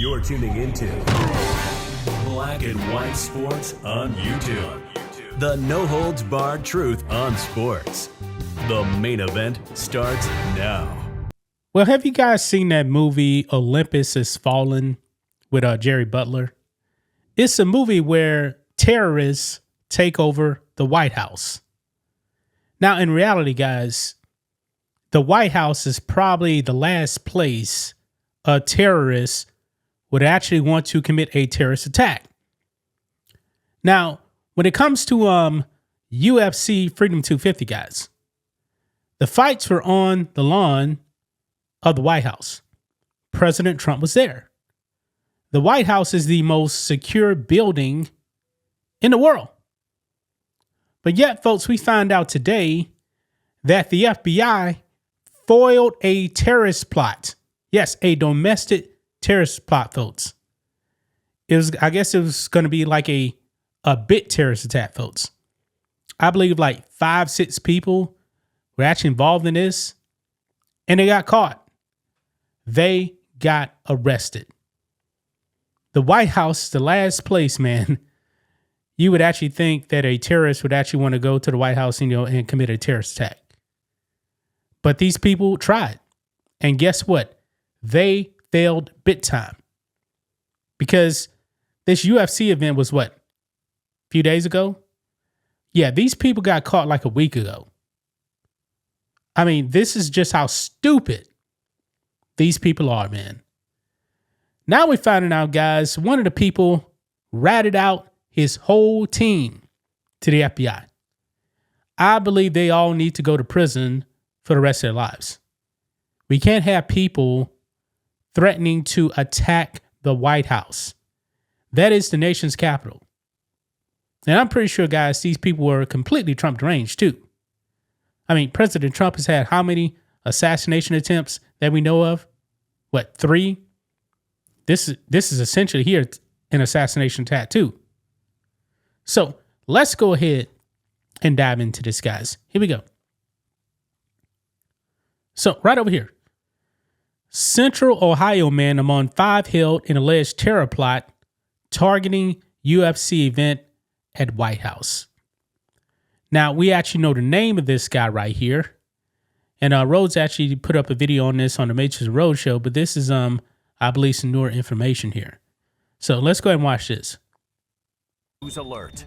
You're tuning into Black and White Sports on YouTube. The no-holds-barred truth on sports. The main event starts now. Well, have you guys seen that movie Olympus Has Fallen with Jerry Butler? It's a movie where terrorists take over the White House. Now, in reality, guys, the White House is probably the last place a terrorist would actually want to commit a terrorist attack. Now, when it comes to UFC Freedom 250, guys, the fights were on the lawn of the White House. President Trump was there. The White House is the most secure building in the world. But yet, folks, we find out today that the FBI foiled a terrorist plot. Yes, a domestic terrorist plot, folks. I guess it was going to be like a bit terrorist attack, folks. I believe like 5-6 people were actually involved in this, and they got caught. They got arrested. The White House is the last place, man, you would actually think that a terrorist would actually want to go to the White House and commit a terrorist attack. But these people tried. And guess what? They failed big time. Because this UFC event was what? A few days ago? Yeah, these people got caught like a week ago. I mean, this is just how stupid these people are, man. Now we're finding out, guys, one of the people ratted out his whole team to the FBI. I believe they all need to go to prison for the rest of their lives. We can't have people threatening to attack the White House. That is the nation's capital. And I'm pretty sure, guys, these people were completely Trump deranged too. I mean, President Trump has had how many assassination attempts that we know of? What, 3? This is essentially here an assassination attack too. So let's go ahead and dive into this, guys. Here we go. So right over here, Central Ohio man among 5 held in alleged terror plot targeting UFC event at White House. Now, we actually know the name of this guy right here. And Rhodes actually put up a video on this on the Matrix Roadshow, but this is, I believe, some newer information here. So let's go ahead and watch this. News alert.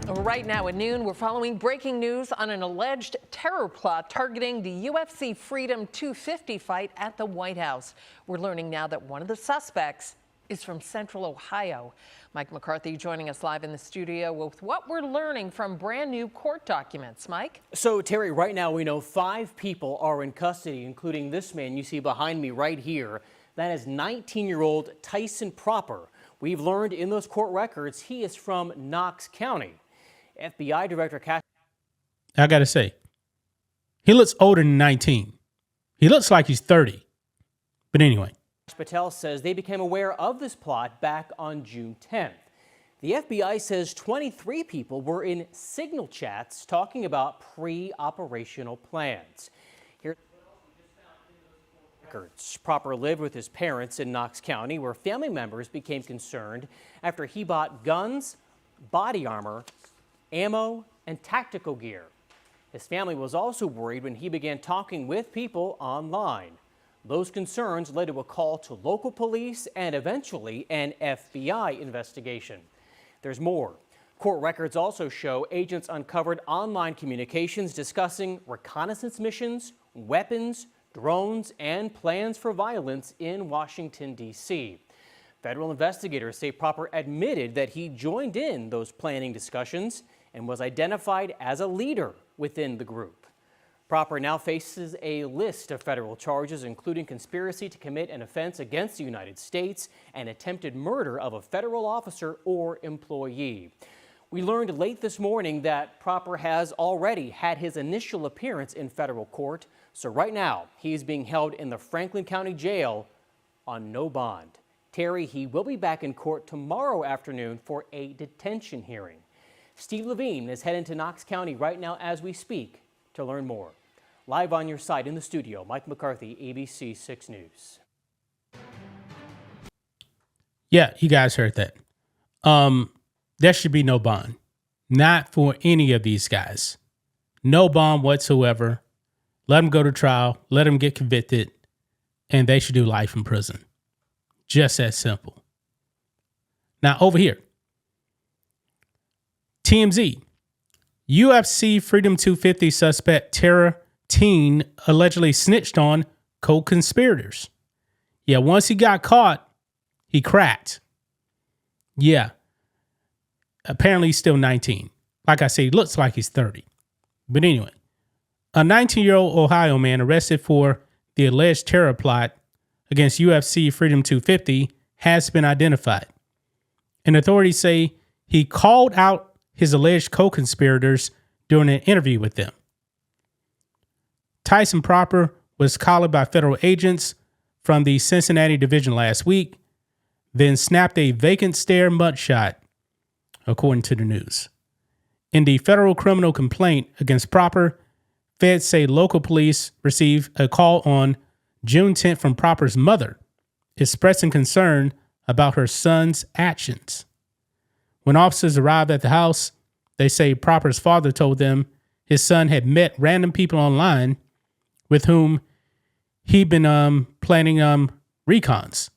Right now at noon, we're following breaking news on an alleged terror plot targeting the UFC Freedom 250 fight at the White House. We're learning now that one of the suspects is from Central Ohio. Mike McCarthy joining us live in the studio with what we're learning from brand new court documents. Mike? So, Terry, right now we know 5 people are in custody, including this man you see behind me right here. That is 19-year-old Tyson Proper. We've learned in those court records he is from Knox County. FBI Director Cass. I got to say, he looks older than 19. He looks like he's 30. But anyway. Patel says they became aware of this plot back on June 10th. The FBI says 23 people were in signal chats talking about pre-operational plans. Here's records. Proper lived with his parents in Knox County, where family members became concerned after he bought guns, body armor, ammo, and tactical gear. His family was also worried when he began talking with people online. Those concerns led to a call to local police and eventually an FBI investigation. There's more. Court records also show agents uncovered online communications discussing reconnaissance missions, weapons, drones, and plans for violence in Washington, D.C. Federal investigators say Proper admitted that he joined in those planning discussions and was identified as a leader within the group. Proper now faces a list of federal charges, including conspiracy to commit an offense against the United States and attempted murder of a federal officer or employee. We learned late this morning that Proper has already had his initial appearance in federal court, so right now he is being held in the Franklin County Jail on no bond. Terry, he will be back in court tomorrow afternoon for a detention hearing. Steve Levine is heading to Knox County right now as we speak to learn more. Live on your side in the studio, Mike McCarthy, ABC 6 News. Yeah, you guys heard that. There should be no bond. Not for any of these guys. No bond whatsoever. Let them go to trial. Let them get convicted. And they should do life in prison. Just that simple. Now, over here. TMZ. UFC Freedom 250 suspect Tara Teen allegedly snitched on co-conspirators. Yeah, once he got caught, he cracked. Yeah. Apparently he's still 19. Like I said, he looks like he's 30. But anyway, a 19-year-old Ohio man arrested for the alleged terror plot against UFC Freedom 250 has been identified. And authorities say he called out his alleged co-conspirators during an interview with them. Tyson Proper was collared by federal agents from the Cincinnati division last week, then snapped a vacant stare mugshot, according to the news. In the federal criminal complaint against Proper, feds say local police received a call on June 10th from Proper's mother, expressing concern about her son's actions. When officers arrived at the house, they say Proper's father told them his son had met random people online with whom he'd been planning recons.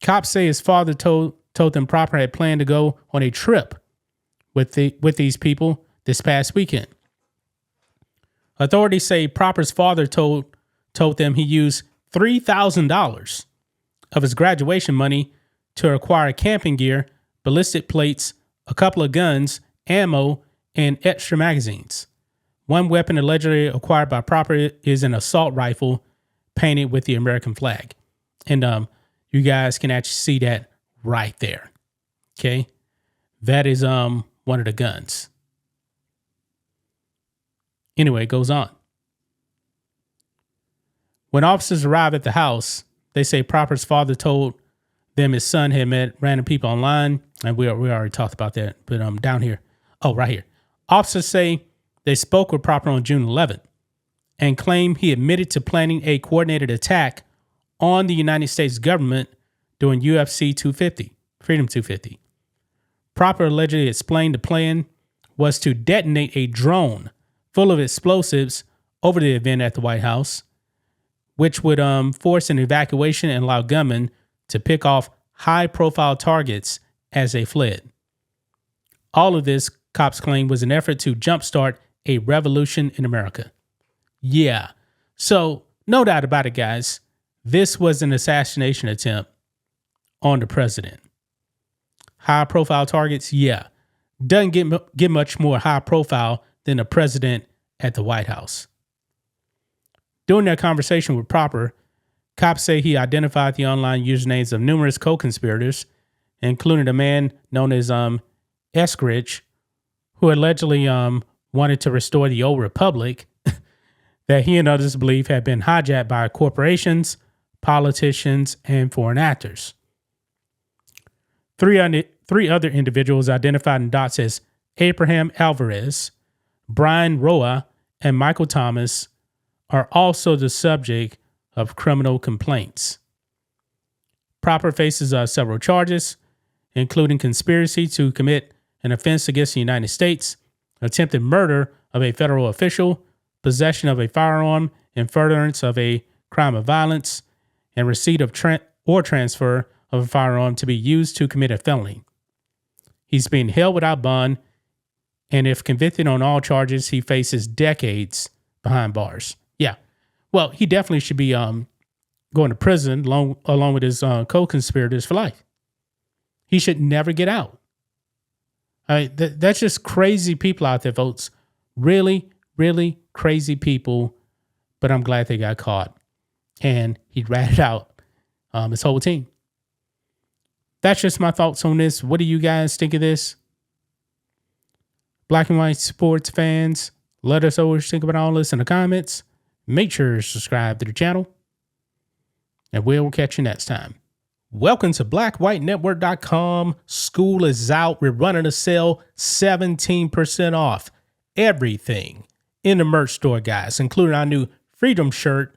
Cops say his father told them Proper had planned to go on a trip with these people this past weekend. Authorities say Proper's father told them he used $3,000 of his graduation money to acquire camping gear, ballistic plates, a couple of guns, ammo, and extra magazines. One weapon allegedly acquired by Proper is an assault rifle painted with the American flag. And you guys can actually see that right there. Okay? That is one of the guns. Anyway, it goes on. When officers arrived at the house, they say Proper's father told them his son had met random people online. And we already talked about that. But down here. Oh, right here. Officers say they spoke with Proper on June 11th and claim he admitted to planning a coordinated attack on the United States government during UFC 250, Freedom 250. Proper allegedly explained the plan was to detonate a drone full of explosives over the event at the White House, which would force an evacuation and allow gunmen to pick off high-profile targets as they fled. All of this, cops claim, was an effort to jumpstart a revolution in America. Yeah. So, no doubt about it, guys. This was an assassination attempt on the president. High-profile targets? Yeah. Doesn't get much more high-profile than the president at the White House. During their conversation with Proper, cops say he identified the online usernames of numerous co-conspirators, including a man known as Eskridge, who allegedly wanted to restore the old republic that he and others believe had been hijacked by corporations, politicians, and foreign actors. Three other individuals identified in dots as Abraham Alvarez, Brian Roa, and Michael Thomas are also the subject of criminal complaints. Proper faces several charges, including conspiracy to commit an offense against the United States, attempted murder of a federal official, possession of a firearm in furtherance of a crime of violence, and receipt of transfer of a firearm to be used to commit a felony. He's being held without bond, and if convicted on all charges, he faces decades behind bars. Yeah. Well, he definitely should be going to prison along with his co-conspirators for life. He should never get out. I mean, that's just crazy people out there, folks. Really, really crazy people. But I'm glad they got caught. And he ratted out his whole team. That's just my thoughts on this. What do you guys think of this? Black and white sports fans, let us know what you think about all this in the comments. Make sure to subscribe to the channel. And we'll catch you next time. Welcome to blackwhitenetwork.com. School is out. We're running a sale, 17% off everything in the merch store, guys, including our new Freedom shirt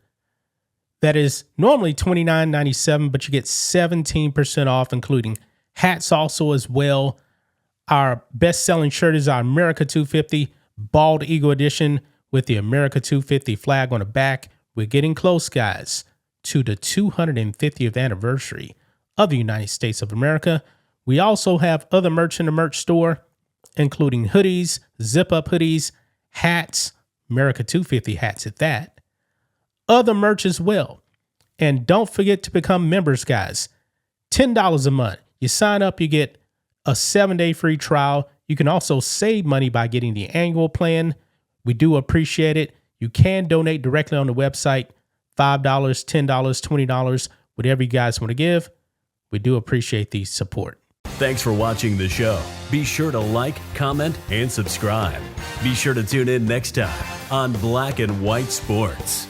that is normally $29.97, but you get 17% off, including hats also as well. Our best-selling shirt is our America 250 Bald Eagle Edition with the America 250 flag on the back. We're getting close, guys, to the 250th anniversary of the United States of America. We also have other merch in the merch store, including hoodies, zip-up hoodies, hats, America 250 hats at that. Other merch as well. And don't forget to become members, guys. $10 a month. You sign up, you get a 7-day free trial. You can also save money by getting the annual plan. We do appreciate it. You can donate directly on the website, $5, $10, $20, whatever you guys want to give. We do appreciate the support. Thanks for watching the show. Be sure to like, comment, and subscribe. Be sure to tune in next time on Black and White Sports.